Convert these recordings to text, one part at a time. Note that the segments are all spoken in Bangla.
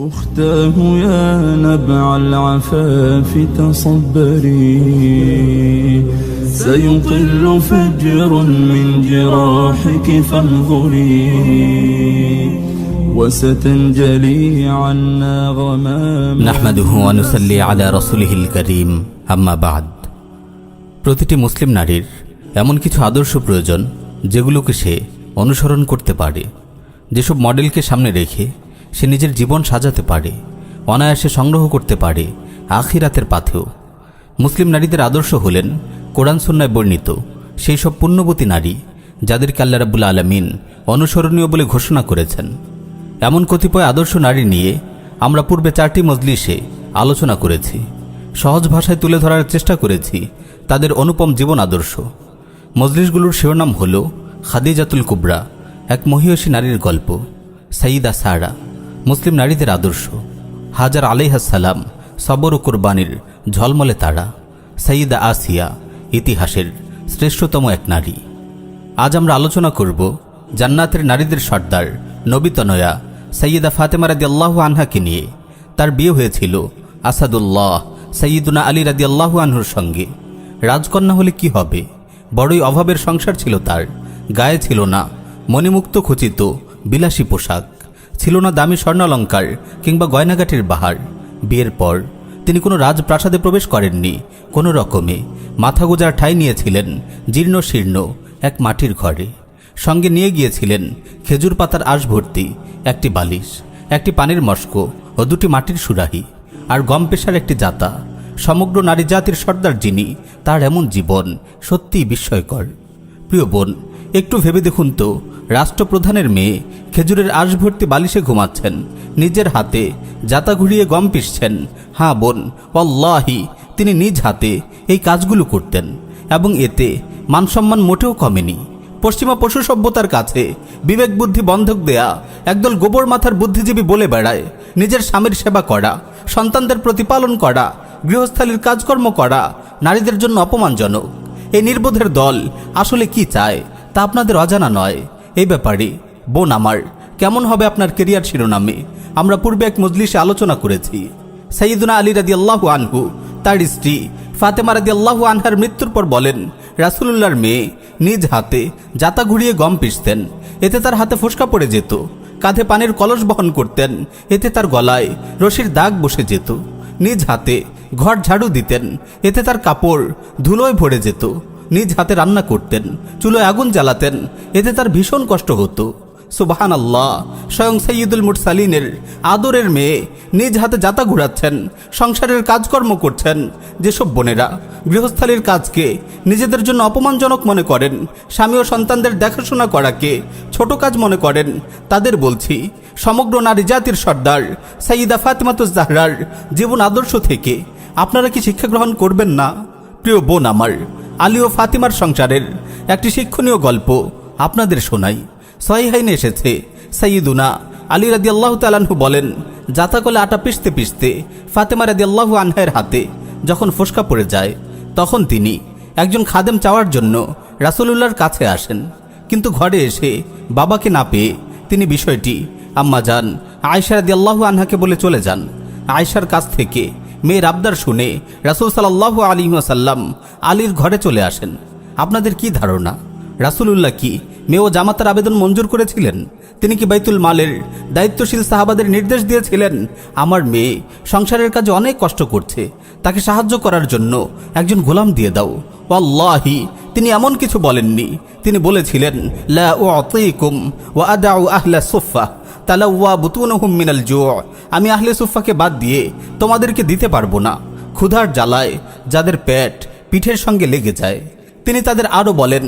أختاه يا نبع العفاف تصبري سيقل فجر من جراحك فانظري وستنجلي عنا غمام নাহমাদুহু ওয়া নুসাল্লি আলা রাসূলিহিল কারীম আম্মা বাদ। প্রতিটি মুসলিম নারীর এমন কিছু আদর্শ প্রয়োজন যেগুলোকে সে অনুসরণ করতে পারে, যেসব মডেলকে সামনে রেখে সে নিজের জীবন সাজাতে পারে, অনায়াসে সংগ্রহ করতে পারে আখিরাতের পাথেও। মুসলিম নারীদের আদর্শ হলেন কোরআন সুন্নায় বর্ণিত সেই সব পুণ্যবতী নারী যাদেরকে আল্লাহ রাব্বুল আলামিন অনুসরণীয় বলে ঘোষণা করেছেন। এমন কতিপয় আদর্শ নারী নিয়ে আমরা পূর্বে 4টি মজলিসে আলোচনা করেছি। সহজ ভাষায় তুলে ধরার চেষ্টা করেছি তাদের অনুপম জীবন আদর্শ। মজলিসগুলোর শিরোনাম হল খাদিজাতুল কুবরা, এক মহিয়সী নারীর গল্প; সাইয়্যিদা সারা, মুসলিম নারীদের আদর্শ; হাজার আলাইহিস সালাম, সবর ও কুরবানির ঝলমলে তারা; সাইয়্যিদা আসিয়া, ইতিহাসের শ্রেষ্ঠতম এক নারী। আজ আমরা আলোচনা করব জান্নাতের নারীদের সর্দার নবীতনয়া সাইয়্যিদা ফাতেমা রাদিয়াল্লাহু আনহাকে নিয়ে। তার বিয়ে হয়েছিল আসাদুল্লাহ সাইয়্যিদুনা আলী রাদিয়াল্লাহু আনহুর সঙ্গে। রাজকন্যা হলে কি হবে, বড়ই অভাবের সংসার ছিল তার। গায়ে ছিল না মণিমুক্ত খচিত বিলাসী পোশাক, ছিল না দামি স্বর্ণালঙ্কার কিংবা গয়নাগাটির বাহার। বিয়ের পর তিনি কোনো রাজপ্রাসাদে প্রবেশ করেননি। কোনো রকমে মাথা গোজার ঠাঁই নিয়েছিলেন জীর্ণ শীর্ণ এক মাটির ঘরে। সঙ্গে নিয়ে গিয়েছিলেন খেজুর পাতার আঁশ ভর্তি একটি বালিশ, একটি পানির মস্ক ও 2টি মাটির সুরাহি, আর গম পেশার একটি জাতা। সমগ্র নারী জাতির সর্দার যিনি, তার এমন জীবন সত্যিই বিস্ময়কর। প্রিয় বোন, একটু ভেবে দেখুন তো, রাষ্ট্রপ্রধানের মেয়ে খেজুরের আঁশ ভর্তি বালিশে ঘুমাচ্ছেন, নিজের হাতে জাতা ঘুরিয়ে গম পিষছেন। হ্যাঁ বোন, ওয়াল্লাহি তিনি নিজ হাতে এই কাজগুলো করতেন এবং এতে মানসম্মান মোটেও কমেনি। পশ্চিমা পশু সভ্যতার কাছে বিবেক বুদ্ধি বন্ধক দেয়া একদল গোবর মাথার বুদ্ধিজীবী বলে বেড়ায় নিজের স্বামীর সেবা করা, সন্তানদের প্রতিপালন করা, গৃহস্থালীর কাজকর্ম করা নারীদের জন্য অপমানজনক। এই নির্বোধের দল আসলে কি চায় তা আপনাদের অজানা নয়। এই ব্যাপারে বোন আমার, কেমন হবে আপনার কেরিয়ার শিরোনামে আমরা পূর্বে এক মজলিসে আলোচনা করেছি। সাইয়্যিদুনা আলী রাদিয়াল্লাহু আনহু তার স্ত্রী ফাতেমা রাদিয়াল্লাহু আনহার মৃত্যুর পর বলেন, রাসূলুল্লাহর মেয়ে নিজ হাতে জাতা ঘুরিয়ে গম পিষতেন, এতে তার হাতে ফোসকা পড়ে যেত। কাঁধে পানির কলস বহন করতেন, এতে তার গলায় রশির দাগ বসে যেত। নিজ হাতে ঘর ঝাড়ু দিতেন, এতে তার কাপড় ধুলোয় ভরে যেত। নিজ হাতে রান্না করতেন, চুলোয় আগুন জ্বালাতেন, এতে তার ভীষণ কষ্ট হতো। সুবহানাল্লাহ, স্বয়ং সাইয়্যিদুল মুরসালিনের আদরের মেয়ে নিজ হাতে জাতা ঘুরাচ্ছেন, সংসারের কাজকর্ম করছেন। যেসব বোনেরা গৃহস্থালীর কাজকে নিজেদের জন্য অপমানজনক মনে করেন, স্বামী ও সন্তানদের দেখাশোনা করাকে ছোট কাজ মনে করেন, তাদের বলছি, সমগ্র নারী জাতির সর্দার সাইয়্যিদা ফাতেমাতুজ জাহরার জীবন আদর্শ থেকে আপনারা কি শিক্ষা গ্রহণ করবেন না? প্রিয় বোন আমার, আলী ও ফাতিমার সংসারের একটি শিক্ষণীয় গল্প আপনাদের শোনাই। সহিহাইনে এসেছে, সাইয়্যিদুনা আলী রাদিয়াল্লাহু তাআলা আনহু বলেন, জাতা কলে আটা পিষতে পিষতে ফাতেমা রাদিয়াল্লাহু আনহার হাতে যখন ফোসকা পড়ে যায়, তখন তিনি একজন খাদেম চাওয়ার জন্য রাসূলুল্লাহর কাছে আসেন। কিন্তু ঘরে এসে বাবাকে না পেয়ে তিনি বিষয়টি আম্মাজান আয়েশা রাদিয়াল্লাহু আনহাকে বলে চলে যান। আয়েশার কাছ থেকে মেয়ের আবদার শুনে রাসূল সাল্লাল্লাহু আলাইহি ওয়াসাল্লাম আলীর ঘরে চলে আসেন। আপনাদের কি ধারণা, রাসূলুল্লাহ কি মেয়ে ও জামাতার আবেদন মঞ্জুর করেছিলেন? তিনি কি বাইতুল মালের দায়িত্বশীল সাহাবাদের নির্দেশ দিয়েছিলেন, আমার মেয়ে সংসারের কাজে অনেক কষ্ট করছে, তাকে সাহায্য করার জন্য একজন গোলাম দিয়ে দাও? ওয়াল্লাহি তিনি এমন কিছু বলেননি। তিনি বলেছিলেন, লা উআতিকুম ওয়া আদউ আহলা সুফফা তালাওয়া বুতুনহুম মিনাল জু', আমি আহলে সুফফাকে বাদ দিয়ে তোমাদেরকে দিতে পারবো না, ক্ষুধার জ্বালায় যাদের পেট পিঠের সঙ্গে লেগে যায়। তিনি তাদের আরো বলেন,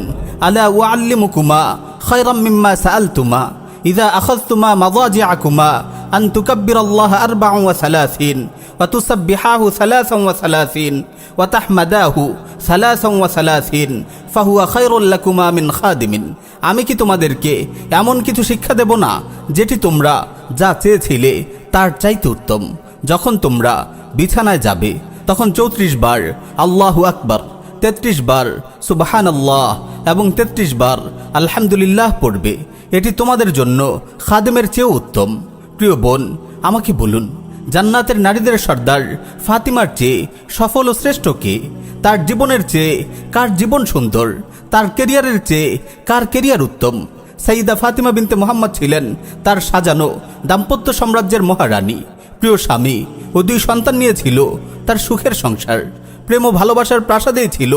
আলা উআল্লিমুকুমা খায়রাম মিম্মা সাআলতুমা ইযা আখাযতুমা মাযাজিআকুমা আন তুকাব্বিরাল্লাহা 34 ওয়া তুসাব্বিহাহু 33 ওয়া তাহমাদাহু 33 ফাহুয়া খায়রুল লাকুমা মিন খাদিমিন। আমি কি তোমাদেরকে এমন কিছু শিক্ষা দেব না যেটি তোমরা যা চেয়েছিলে তার চাইতে উত্তম? যখন তোমরা বিছানায় যাবে তখন 34 বার আল্লাহু আকবার, 33 বার সুবহানাল্লাহ এবং 33 বার আলহামদুলিল্লাহ পড়বে। এটি তোমাদের জন্য খাদেমের চেয়েও উত্তম। প্রিয় বোন, আমাকে বলুন, জান্নাতের নারীদের সর্দার ফাতিমার চেয়ে সফল ও শ্রেষ্ঠ কে? তার জীবনের চেয়ে কার জীবন সুন্দর? তার ক্যারিয়ারের চেয়ে কার ক্যারিয়ার উত্তম? সাইয়্যিদা ফাতিমা বিনতে মুহাম্মদ ছিলেন তার সাজানো দাম্পত্য সাম্রাজ্যের মহারানী। প্রিয় স্বামী ও 2 সন্তান নিয়ে ছিল তার সুখের সংসার। প্রেম ও ভালোবাসার প্রাসাদেই ছিল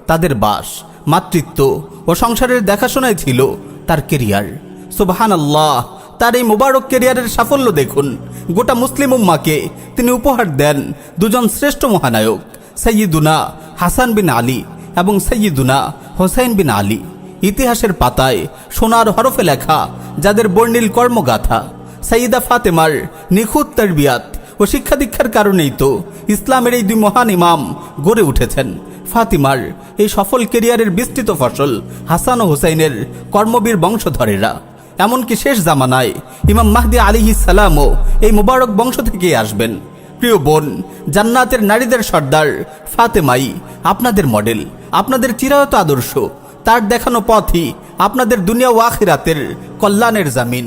তাদের বাস। মাতৃত্ব ও সংসারের দেখাশোনায় ছিল তার ক্যারিয়ার। সুবহানাল্লাহ, তার এই মুবারক ক্যারিয়ারের সাফল্য দেখুন। গোটা মুসলিম উম্মাহকে তিনি উপহার দেন 2 জন শ্রেষ্ঠ মহানায়ক, সাইয়্যিদুনা হাসান বিন আলী এবং সাইয়্যিদুনা হোসাইন বিন আলী। ইতিহাসের পাতায় সোনার হরফে লেখা যাদের বর্ণিল কর্মগাথা। সাইয়্যিদা ফাতেমার নিখুঁত তারবিয়াত ও শিক্ষা দীক্ষার কারণেই তো ইসলামের এই 2 মহান ইমাম গড়ে উঠেছেন। ফাতিমার এই সফল ক্যারিয়ারের বিস্তৃত ফসল হাসান ও হুসাইনের কর্মবীর বংশধরেরা। এমনকি শেষ জামানায় ইমাম মাহদী আলাইহিস সালামও এই মুবারক বংশ থেকেই আসবেন। প্রিয় বোন, জান্নাতের নারীদের সর্দার ফাতেমাই আপনাদের মডেল, আপনাদের চিরায়ত আদর্শ। তার দেখানো পথই আপনাদের দুনিয়া ও আখিরাতের কল্যাণের জামিন।